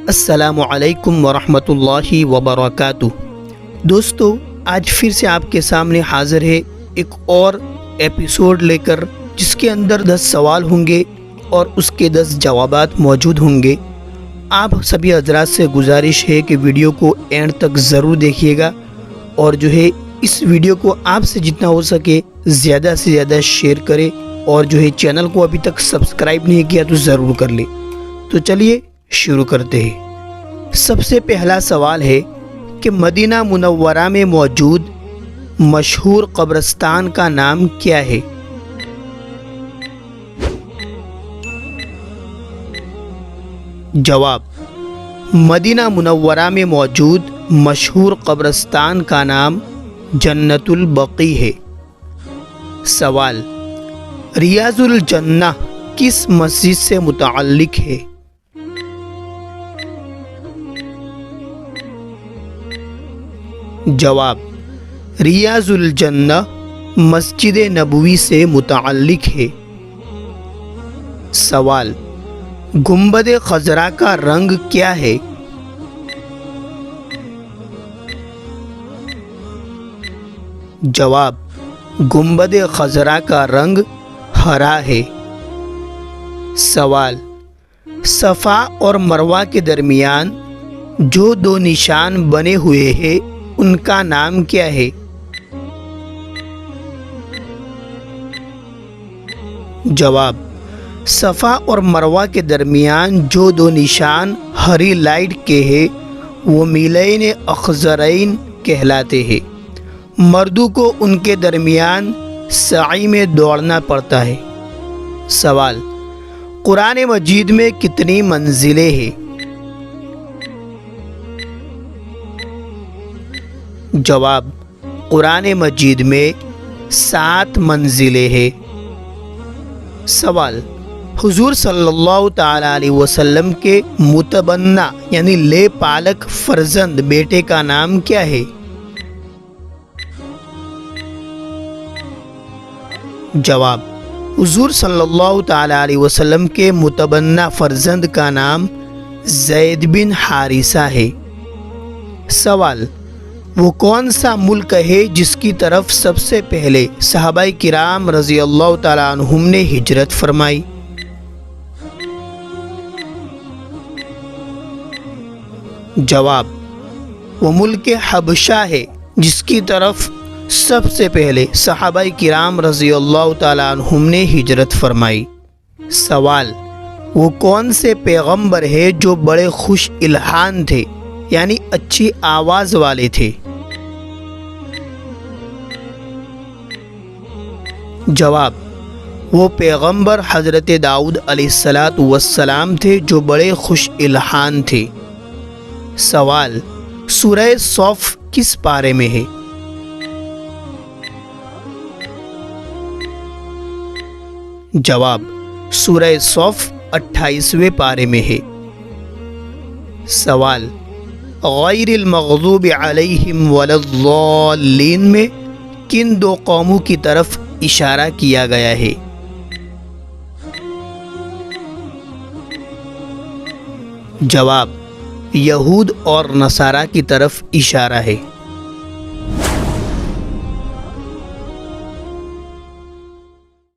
السلام علیکم ورحمۃ اللہ وبرکاتہ۔ دوستو، آج پھر سے آپ کے سامنے حاضر ہے ایک اور ایپیسوڈ لے کر، جس کے اندر 10 سوال ہوں گے اور اس کے 10 جوابات موجود ہوں گے۔ آپ سبھی حضرات سے گزارش ہے کہ ویڈیو کو اینڈ تک ضرور دیکھیے گا، اور اس ویڈیو کو آپ سے جتنا ہو سکے زیادہ سے زیادہ شیئر کرے، اور چینل کو ابھی تک سبسکرائب نہیں کیا تو ضرور کر لے۔ تو چلیے شروع کرتے ہیں۔ سب سے پہلا سوال ہے کہ مدینہ منورہ میں موجود مشہور قبرستان کا نام کیا ہے؟ جواب: مدینہ منورہ میں موجود مشہور قبرستان کا نام جنت البقیع ہے۔ سوال: ریاض الجنہ کس مسجد سے متعلق ہے؟ جواب: ریاض الجنہ مسجد نبوی سے متعلق ہے۔ سوال: گنبد خضرا کا رنگ کیا ہے؟ جواب: گنبد خضرا کا رنگ ہرا ہے۔ سوال: صفا اور مروہ کے درمیان جو 2 نشان بنے ہوئے ہیں ان کا نام کیا ہے؟ جواب: صفا اور مروہ کے درمیان جو 2 نشان ہری لائٹ کے ہیں وہ میلین اخضرین کہلاتے ہیں۔ مردوں کو ان کے درمیان سعی میں دوڑنا پڑتا ہے۔ سوال: قرآن مجید میں کتنی منزلیں ہیں؟ جواب: قرآن مجید میں 7 منزلیں ہیں۔ سوال: حضور صلی اللہ تعالی علیہ وسلم کے متبنہ یعنی لے پالک فرزند بیٹے کا نام کیا ہے؟ جواب: حضور صلی اللہ تعالی علیہ وسلم کے متبنہ فرزند کا نام زید بن حارثہ ہے۔ سوال: وہ کون سا ملک ہے جس کی طرف سب سے پہلے صحابہ کرام رضی اللہ تعالی عنہم نے ہجرت فرمائی؟ جواب: وہ ملک حبشہ ہے جس کی طرف سب سے پہلے صحابہ کرام رضی اللہ تعالی عنہم نے ہجرت فرمائی۔ سوال: وہ کون سے پیغمبر ہے جو بڑے خوش الحان تھے یعنی اچھی آواز والے تھے؟ جواب: وہ پیغمبر حضرت داؤد علیہ السلام تھے جو بڑے خوش الحان تھے۔ سوال: سورہ صف کس پارے میں ہے؟ جواب: سورہ صف 28ویں پارے میں ہے۔ سوال: غیر المغضوب علیہم ولا الضالین میں کن 2 قوموں کی طرف اشارہ کیا گیا ہے؟ جواب: یہود اور نصارہ کی طرف اشارہ ہے۔